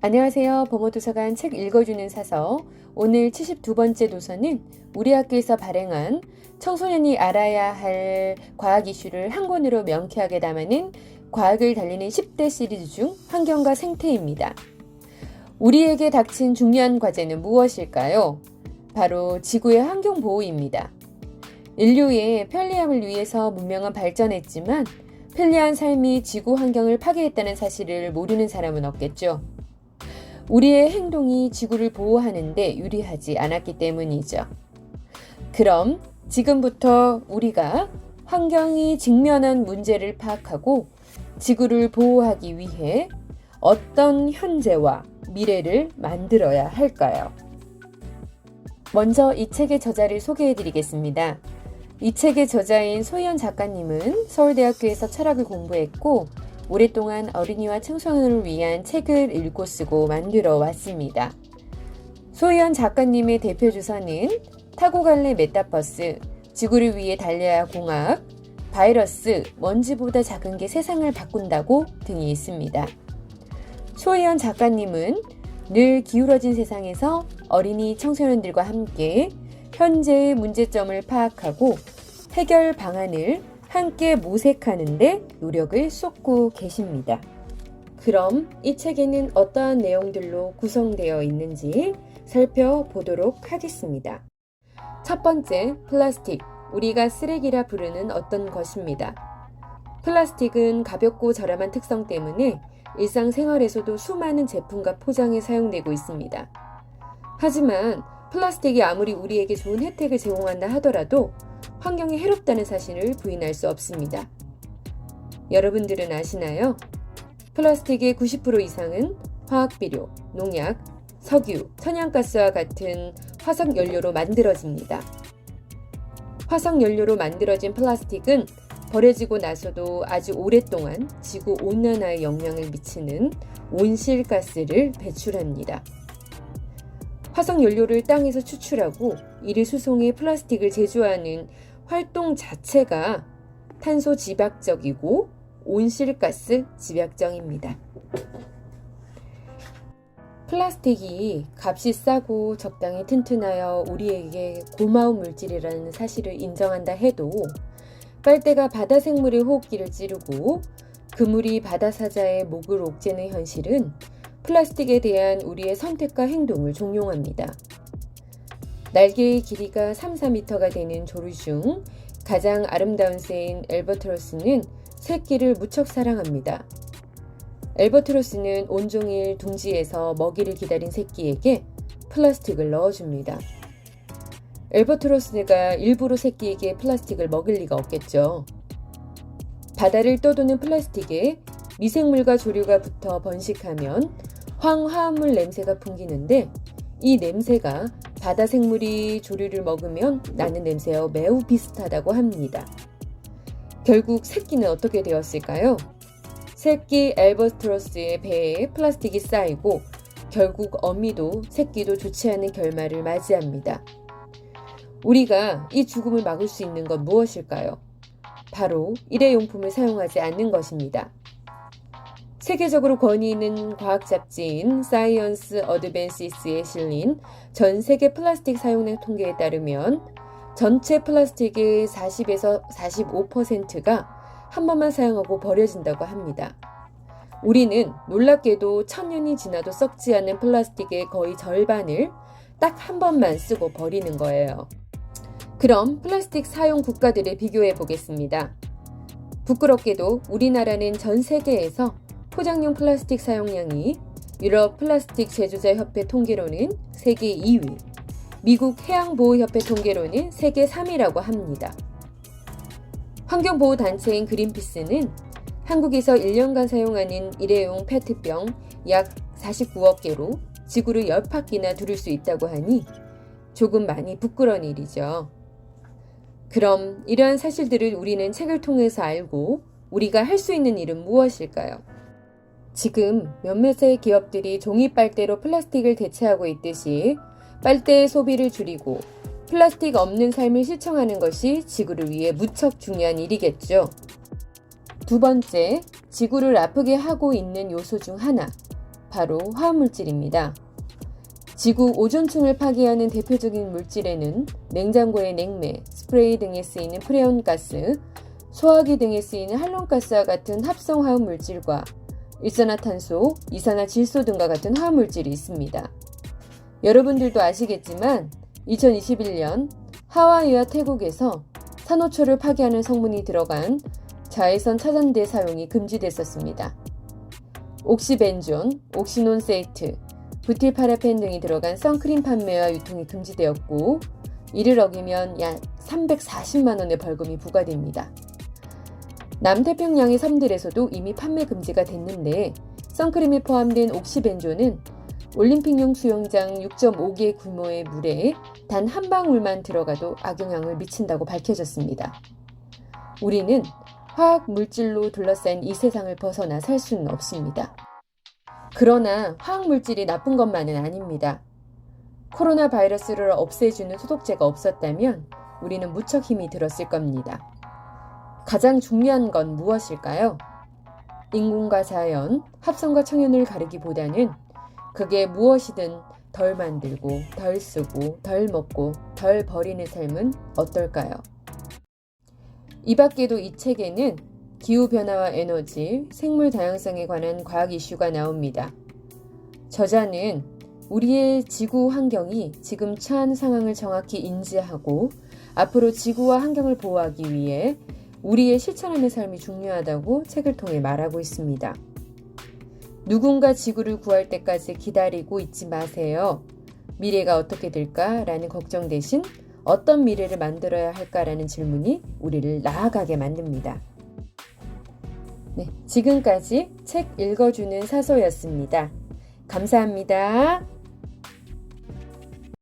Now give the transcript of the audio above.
안녕하세요. 범어도서관 책 읽어주는 사서. 오늘 72번째 도서는 우리 학교에서 발행한 청소년이 알아야 할 과학 이슈를 한 권으로 명쾌하게 담아낸 과학을 달리는 10대 시리즈 중 환경과 생태입니다. 우리에게 닥친 중요한 과제는 무엇일까요? 바로 지구의 환경 보호입니다. 인류의 편리함을 위해서 문명은 발전했지만 편리한 삶이 지구 환경을 파괴했다는 사실을 모르는 사람은 없겠죠. 우리의 행동이 지구를 보호하는 데 유리하지 않았기 때문이죠. 그럼 지금부터 우리가 환경이 직면한 문제를 파악하고 지구를 보호하기 위해 어떤 현재와 미래를 만들어야 할까요? 먼저 이 책의 저자를 소개해드리겠습니다. 이 책의 저자인 소희연 작가님은 서울대학교에서 철학을 공부했고 오랫동안 어린이와 청소년을 위한 책을 읽고 쓰고 만들어 왔습니다. 소희연 작가님의 대표 주서는 타고 갈래 메타버스, 지구를 위해 달려야 공학, 바이러스, 먼지보다 작은 게 세상을 바꾼다고 등이 있습니다. 소희연 작가님은 늘 기울어진 세상에서 어린이 청소년들과 함께 현재의 문제점을 파악하고 해결 방안을 함께 모색하는 데 노력을 쏟고 계십니다. 그럼 이 책에는 어떠한 내용들로 구성되어 있는지 살펴보도록 하겠습니다. 첫 번째, 플라스틱. 우리가 쓰레기라 부르는 어떤 것입니다. 플라스틱은 가볍고 저렴한 특성 때문에 일상생활에서도 수많은 제품과 포장에 사용되고 있습니다. 하지만 플라스틱이 아무리 우리에게 좋은 혜택을 제공한다 하더라도 환경에 해롭다는 사실을 부인할 수 없습니다. 여러분들은 아시나요? 플라스틱의 90% 이상은 화학비료, 농약, 석유, 천연가스와 같은 화석연료로 만들어집니다. 화석연료로 만들어진 플라스틱은 버려지고 나서도 아주 오랫동안 지구 온난화에 영향을 미치는 온실가스를 배출합니다. 화석연료를 땅에서 추출하고 이를 수송해 플라스틱을 제조하는 활동 자체가 탄소 집약적이고 온실가스 집약적입니다. 플라스틱이 값이 싸고 적당히 튼튼하여 우리에게 고마운 물질이라는 사실을 인정한다 해도 빨대가 바다 생물의 호흡기를 찌르고 그물이 바다 사자의 목을 옥죄는 현실은 플라스틱에 대한 우리의 선택과 행동을 종용합니다. 날개의 길이가 3-4m가 되는 조류 중 가장 아름다운 새인 엘버트로스는 새끼를 무척 사랑합니다. 엘버트로스는 온종일 둥지에서 먹이를 기다린 새끼에게 플라스틱을 넣어줍니다. 엘버트로스가 일부러 새끼에게 플라스틱을 먹일 리가 없겠죠. 바다를 떠도는 플라스틱에 미생물과 조류가 붙어 번식하면 황화합물 냄새가 풍기는데 이 냄새가 바다 생물이 조류를 먹으면 나는 냄새와 매우 비슷하다고 합니다. 결국 새끼는 어떻게 되었을까요? 새끼 엘버트로스의 배에 플라스틱이 쌓이고 결국 어미도 새끼도 좋지 않은 결말을 맞이합니다. 우리가 이 죽음을 막을 수 있는 건 무엇일까요? 바로 일회용품을 사용하지 않는 것입니다. 세계적으로 권위 있는 과학 잡지인 사이언스 어드밴시스에 실린 전 세계 플라스틱 사용량 통계에 따르면 전체 플라스틱의 40에서 45%가 한 번만 사용하고 버려진다고 합니다. 우리는 놀랍게도 1000년이 지나도 썩지 않는 플라스틱의 거의 절반을 딱 한 번만 쓰고 버리는 거예요. 그럼 플라스틱 사용 국가들을 비교해 보겠습니다. 부끄럽게도 우리나라는 전 세계에서 포장용 플라스틱 사용량이 유럽 플라스틱 제조자 협회 통계로는 세계 2위, 미국 해양보호협회 통계로는 세계 3위라고 합니다. 환경보호단체인 그린피스는 한국에서 1년간 사용하는 일회용 페트병 약 49억 개로 지구를 10바퀴나 두를 수 있다고 하니 조금 많이 부끄러운 일이죠. 그럼 이러한 사실들을 우리는 책을 통해서 알고 우리가 할 수 있는 일은 무엇일까요? 지금 몇몇의 기업들이 종이 빨대로 플라스틱을 대체하고 있듯이 빨대의 소비를 줄이고 플라스틱 없는 삶을 실천하는 것이 지구를 위해 무척 중요한 일이겠죠. 두 번째, 지구를 아프게 하고 있는 요소 중 하나, 바로 화합물질입니다. 지구 오존층을 파괴하는 대표적인 물질에는 냉장고의 냉매, 스프레이 등에 쓰이는 프레온가스, 소화기 등에 쓰이는 할론가스와 같은 합성 화합물질과 일산화탄소, 이산화질소 등과 같은 화합물질이 있습니다. 여러분들도 아시겠지만 2021년 하와이와 태국에서 산호초를 파괴하는 성분이 들어간 자외선 차단제 사용이 금지됐었습니다. 옥시벤존, 옥시논세이트, 부틸파라펜 등이 들어간 선크림 판매와 유통이 금지되었고 이를 어기면 약 340만 원의 벌금이 부과됩니다. 남태평양의 섬들에서도 이미 판매 금지가 됐는데 선크림이 포함된 옥시벤존은 올림픽용 수영장 6.5개 규모의 물에 단 한 방울만 들어가도 악영향을 미친다고 밝혀졌습니다. 우리는 화학 물질로 둘러싼 이 세상을 벗어나 살 수는 없습니다. 그러나 화학 물질이 나쁜 것만은 아닙니다. 코로나 바이러스를 없애주는 소독제가 없었다면 우리는 무척 힘이 들었을 겁니다. 가장 중요한 건 무엇일까요? 인공과 자연, 합성과 청연을 가르기보다는 그게 무엇이든 덜 만들고, 덜 쓰고, 덜 먹고, 덜 버리는 삶은 어떨까요? 이 밖에도 이 책에는 기후변화와 에너지, 생물 다양성에 관한 과학 이슈가 나옵니다. 저자는 우리의 지구 환경이 지금 처한 상황을 정확히 인지하고 앞으로 지구와 환경을 보호하기 위해 우리의 실천하는 삶이 중요하다고 책을 통해 말하고 있습니다. 누군가 지구를 구할 때까지 기다리고 있지 마세요. 미래가 어떻게 될까라는 걱정 대신 어떤 미래를 만들어야 할까라는 질문이 우리를 나아가게 만듭니다. 네, 지금까지 책 읽어주는 사소였습니다. 감사합니다.